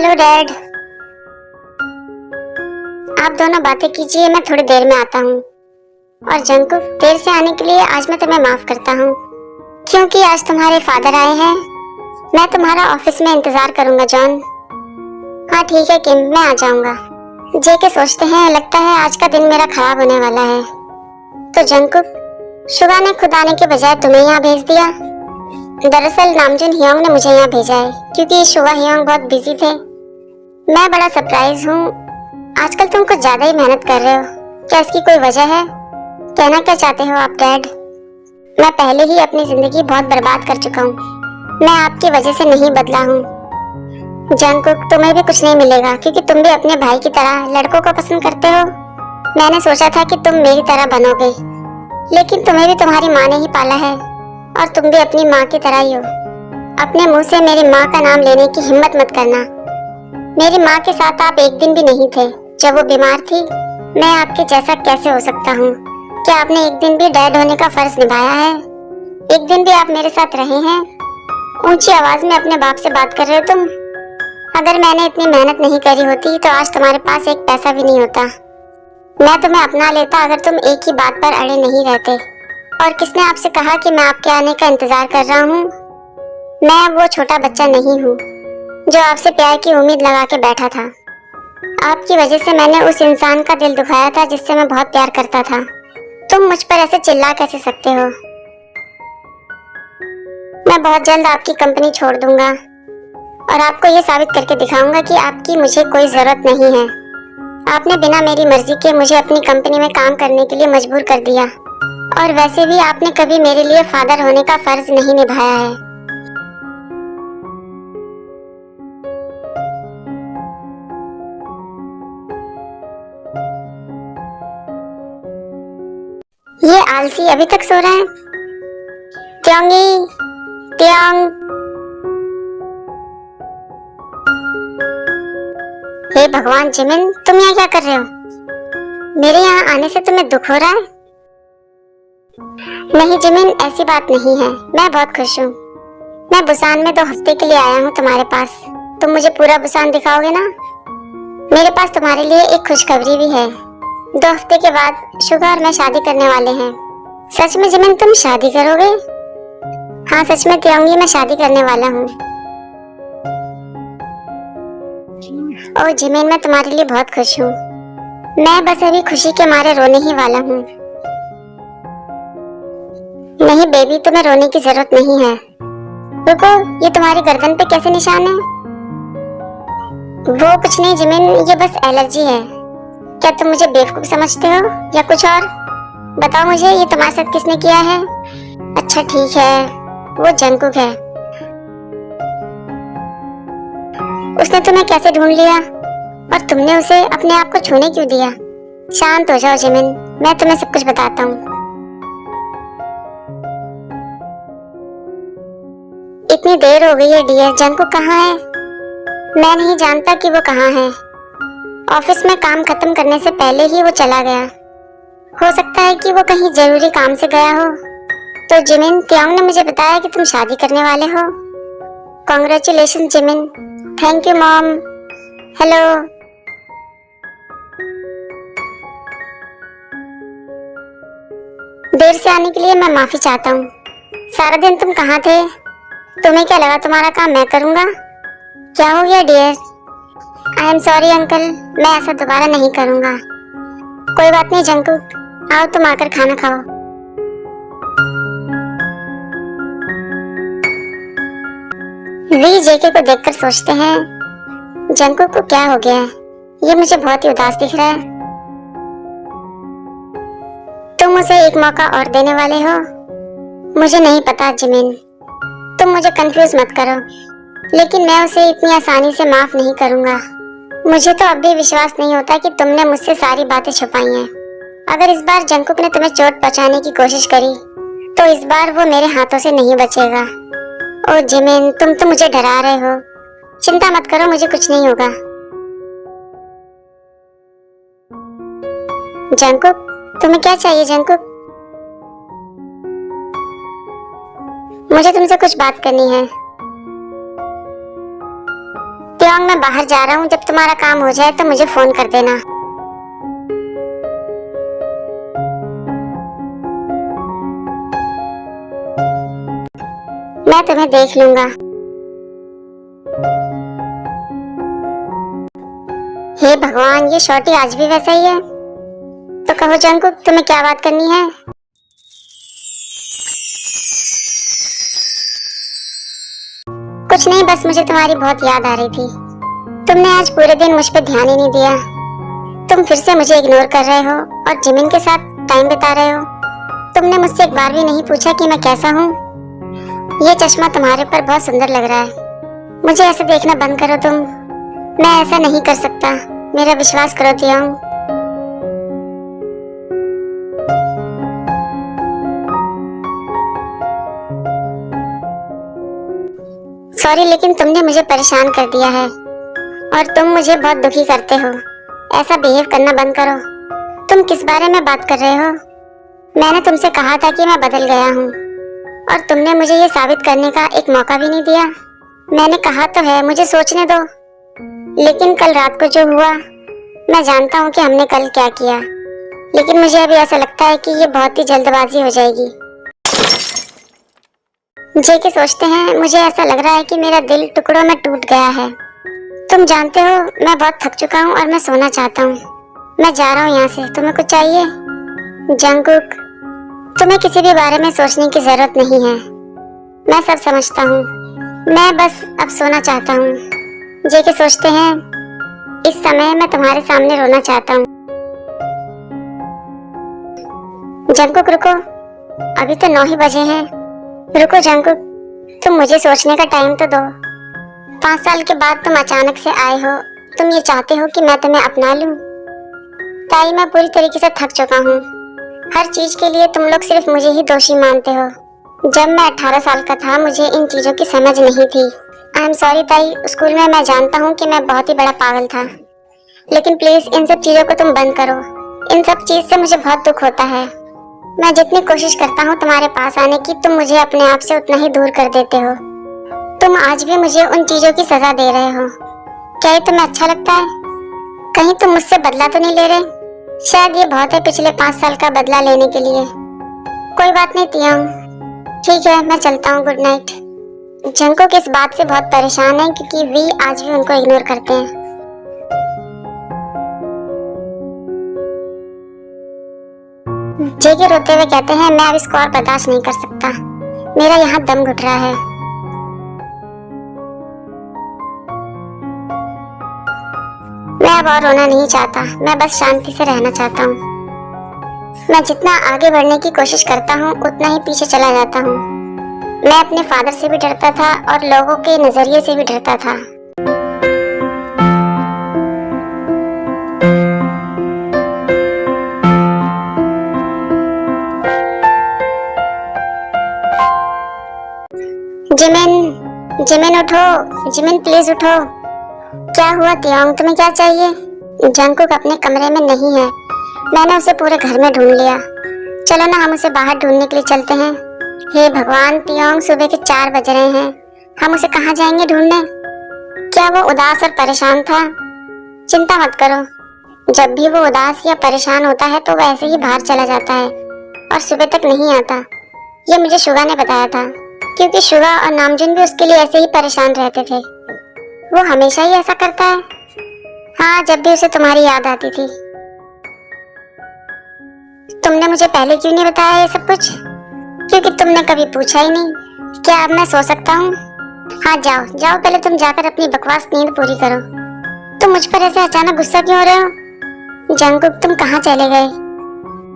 Hello dad. आप दोनों बातें कीजिए, मैं थोड़ी देर में आता हूँ। और जंकुक, देर से आने के लिए आज मैं तुम्हें माफ करता हूँ, क्योंकि आज तुम्हारे फादर आए हैं। मैं तुम्हारा ऑफिस में इंतजार करूंगा जॉन। हाँ ठीक है किम, मैं आ जाऊंगा। जेके सोचते हैं लगता है आज का दिन मेरा खराब होने वाला है। तो जंकुक, शुगा ने खुद आने के बजाय तुम्हें यहाँ भेज दिया। दरअसल नामजुन हियोंग ने मुझे यहाँ भेजा है, क्योंकि शुगा हियोंग बहुत बिजी थे। मैं बड़ा सरप्राइज हूँ। आजकल तुम कुछ ज्यादा ही मेहनत कर रहे हो। क्या इसकी कोई वजह है? कहना क्या चाहते हो आप डैड? मैं पहले ही अपनी जिंदगी बहुत बर्बाद कर चुका हूँ। मैं आपकी वजह से नहीं बदला हूँ। जंकुक, तुम्हें भी कुछ नहीं मिलेगा, क्योंकि तुम भी अपने भाई की तरह लड़कों को पसंद करते हो। मैंने सोचा था कि तुम मेरी तरह बनोगे, लेकिन तुम्हें भी तुम्हारी माँ ने ही पाला है, और तुम भी अपनी माँ की तरह ही हो। अपने मुंह से मेरी माँ का नाम लेने की हिम्मत मत करना। मेरी माँ के साथ आप एक दिन भी नहीं थे जब वो बीमार थी। मैं आपके जैसा कैसे हो सकता हूँ? क्या आपने एक दिन भी डैड होने का फर्ज निभाया है? एक दिन भी आप मेरे साथ रहे हैं? ऊंची आवाज में अपने बाप से बात कर रहे हो तुम। अगर मैंने इतनी मेहनत नहीं करी होती तो आज तुम्हारे पास एक पैसा भी नहीं होता। मैं तुम्हें अपना लेता अगर तुम एक ही बात पर अड़े नहीं रहते। और किसने आपसे कहा कि मैं आपके आने का इंतजार कर रहा हूँ? मैं अब वो छोटा बच्चा नहीं हूँ जो आपसे प्यार की उम्मीद लगा के बैठा था। आपकी वजह से मैंने उस इंसान का दिल दुखाया था जिससे मैं बहुत प्यार करता था। तुम मुझ पर ऐसे चिल्ला कैसे सकते हो? मैं बहुत जल्द आपकी कंपनी छोड़ दूंगा और आपको ये साबित करके दिखाऊंगा कि आपकी मुझे कोई जरूरत नहीं है। आपने बिना मेरी मर्जी के मुझे अपनी कंपनी में काम करने के लिए मजबूर कर दिया, और वैसे भी आपने कभी मेरे लिए फादर होने का फर्ज नहीं निभाया है। ये आलसी अभी तक सो रहा है। त्योंगी, त्योंग। हे भगवान जिमिन, तुम यहाँ क्या कर रहे हो? मेरे यहाँ आने से तुम्हें दुख हो रहा है? नहीं जिमिन, ऐसी बात नहीं है। मैं बहुत खुश हूँ। मैं बुसान में 2 हफ्ते के लिए आया हूँ तुम्हारे पास। तुम मुझे पूरा बुसान दिखाओगे ना? मेरे पास तुम्हारे लिए एक खुशखबरी भी है। 2 हफ्ते के बाद शुगा और मैं शादी करने वाले हैं। सच में जिमिन, तुम शादी करोगे? हाँ सच में त्योंगी, मैं शादी करने वाला हूँ। ओह जिमिन, मैं तुम्हारे लिए बहुत खुश हूँ। मैं बस अभी खुशी के मारे रोने ही वाला हूँ। नहीं बेबी, तुम्हें रोने की जरूरत नहीं है। रुको, ये तुम्हारी गर्दन पे कैसे निशान है? वो कुछ नहीं जिमिन, ये बस एलर्जी है। क्या तुम मुझे बेवकूफ समझते हो या कुछ और? बताओ मुझे, ये तुम्हारे साथ किसने किया है? अच्छा ठीक है, वो जंकुक है। उसने तुम्हें कैसे ढूंढ लिया और तुमने उसे अपने आप को छूने क्यों दिया? शांत हो जाओ जिमिन, मैं तुम्हें सब कुछ बताता हूँ। इतनी देर हो गई है डियर, जंकुक कहाँ है? मैं नहीं जानता कि वो कहाँ है। ऑफिस में काम खत्म करने से पहले ही वो चला गया। हो सकता है कि वो कहीं जरूरी काम से गया हो। तो जिमिन, त्योंग ने मुझे बताया कि तुम शादी करने वाले हो। Congratulation Jimin. Thank you mom. Hello. देर से आने के लिए मैं माफी चाहता हूँ। सारा दिन तुम कहाँ थे? तुम्हें क्या लगा तुम्हारा काम मैं करूँगा? क्या हो गया dear? I am sorry uncle, मैं ऐसा दोबारा नहीं करूँगा। कोई बात नहीं जंकुक, आओ तुम आकर खाना खाओ। वी जेके को देखकर सोचते हैं जंकुक को क्या हो गया है? ये मुझे बहुत ही उदास दिख रहा है। तुम उसे एक मौका और देने वाले हो? मुझे नहीं पता जिमिन, तुम मुझे कंफ्यूज मत करो, लेकिन मैं उसे इतनी आसानी से माफ नहीं करूंगा। मुझे तो अब भी विश्वास नहीं होता कि तुमने मुझसे सारी बातें छुपाई हैं। अगर इस बार जंकुक ने तुम्हें चोट पहुंचाने की कोशिश करी तो इस बार वो मेरे हाथों से नहीं बचेगा। ओ जिमिन, तुम तो मुझे डरा रहे हो। चिंता मत करो, मुझे कुछ नहीं होगा। जंकुक, तुम्हें क्या चाहिए जंकुक? मुझे तुमसे कुछ बात करनी है। त्योंग, मैं बाहर जा रहा हूँ, जब तुम्हारा काम हो जाए तो मुझे फोन कर देना। मैं तुम्हें देख लूंगा। हे भगवान, ये शॉर्टी आज भी वैसा ही है। तो कहो जंकुक, तुम्हें क्या बात करनी है? कुछ नहीं, बस मुझे तुम्हारी बहुत याद आ रही थी। तुमने आज पूरे दिन मुझ पर ध्यान ही नहीं दिया। तुम फिर से मुझे इग्नोर कर रहे हो और जिमिन के साथ टाइम बिता रहे हो। तुमने मुझसे एक बार भी नहीं पूछा कि मैं कैसा हूँ। ये चश्मा तुम्हारे पर बहुत सुंदर लग रहा है। मुझे ऐसे देखना बंद करो तुम। मैं ऐसा नहीं कर सकता, मेरा विश्वास करो तियांग। सॉरी, लेकिन तुमने मुझे परेशान कर दिया है और तुम मुझे बहुत दुखी करते हो। ऐसा बिहेव करना बंद करो। तुम किस बारे में बात कर रहे हो? मैंने तुमसे कहा था कि मैं बदल गया हूँ और तुमने मुझे ये साबित करने का एक मौका भी नहीं दिया। मैंने कहा तो है मुझे सोचने दो, लेकिन कल रात को जो हुआ, मैं जानता हूँ कि हमने कल क्या किया, लेकिन मुझे अभी ऐसा लगता है कि ये बहुत ही जल्दबाजी हो जाएगी। जेके सोचते हैं, मुझे ऐसा लग रहा है कि मेरा दिल टुकड़ों में टूट गया है। तुम जानते हो, मैं बहुत थक चुका हूँ और मैं सोना चाहता हूँ। मैं जा रहा हूँ यहाँ से। तुम्हें कुछ चाहिए? जंकुक, तुम्हें किसी भी बारे में सोचने की जरूरत नहीं है। मैं सब समझता हूँ। मैं बस अब सोना चाहता हूँ। जेके सोचते हैं, इस समय मैं तुम्हारे सामने रोना चाहता हूँ। जंकुक रुको, अभी तो 9 ही बजे हैं। रुको जंकुक, तुम मुझे सोचने का टाइम तो दो। 5 साल के बाद तुम अचानक से आए हो। तुम ये चाहते हो कि मैं तुम्हें अपना लूं? ताई, मैं पूरी तरीके से थक चुका हूँ। हर चीज के लिए तुम लोग सिर्फ मुझे ही दोषी मानते हो। जब मैं 18 साल का था, मुझे इन चीजों की समझ नहीं थी। आई एम सॉरी ताई, स्कूल में मैं जानता हूँ कि मैं बहुत ही बड़ा पागल था, लेकिन प्लीज इन सब चीजों को तुम बंद करो। इन सब चीज से मुझे बहुत दुख होता है। मैं जितनी कोशिश करता हूँ तुम्हारे पास आने की, तुम मुझे अपने आप से उतना ही दूर कर देते हो। तुम आज भी मुझे उन चीजों की सजा दे रहे हो। क्या ये तुम्हें अच्छा लगता है? कहीं तुम मुझसे बदला तो नहीं ले रहे? शायद ये बहुत है पिछले 5 साल का बदला लेने के लिए। कोई बात नहीं तियांग, ठीक है, मैं चलता हूँ। Good night. जंकुक इस बात से बहुत परेशान है क्योंकि वी आज भी उनको इग्नोर करते हैं। जेके रोते हुए कहते हैं, मैं अब इसको और बर्दाश्त नहीं कर सकता। मेरा यहाँ दम घुट रहा है। मैं अब और रोना नहीं चाहता। मैं बस शांति से रहना चाहता हूँ। मैं जितना आगे बढ़ने की कोशिश करता हूँ, उतना ही पीछे चला जाता हूँ। मैं अपने फादर से भी डरता था और लोगों के नजरिए से भी डरता था। जिमिन, जिमिन उठो। जिमिन प्लीज उठो। क्या हुआ तियांग, तुम्हें क्या चाहिए? जंकुक अपने कमरे में नहीं है। मैंने उसे पूरे घर में ढूंढ लिया। चलो ना, हम उसे बाहर ढूंढने के लिए चलते हैं। हे भगवान तियांग, सुबह के 4 बज रहे हैं। हम उसे कहाँ जाएंगे ढूंढने? क्या वो उदास और परेशान था? चिंता मत करो, जब भी वो उदास या परेशान होता है तो वैसे ही बाहर चला जाता है और सुबह तक नहीं आता। ये मुझे शुगा ने बताया था, क्योंकि शुगा और नामजुन भी उसके लिए ऐसे ही परेशान रहते थे। वो हमेशा ही ऐसा करता है। हाँ, जब भी उसे तुम्हारी याद आती थी। तुमने मुझे पहले क्यों नहीं बताया ये सब कुछ? क्योंकि तुमने कभी पूछा ही नहीं। क्या अब मैं सो सकता हूँ? हाँ जाओ जाओ, पहले तुम जाकर अपनी बकवास नींद पूरी करो। तुम मुझ पर ऐसे अचानक गुस्सा क्यों हो रहे हो? जंकुक, तुम कहाँ चले गए?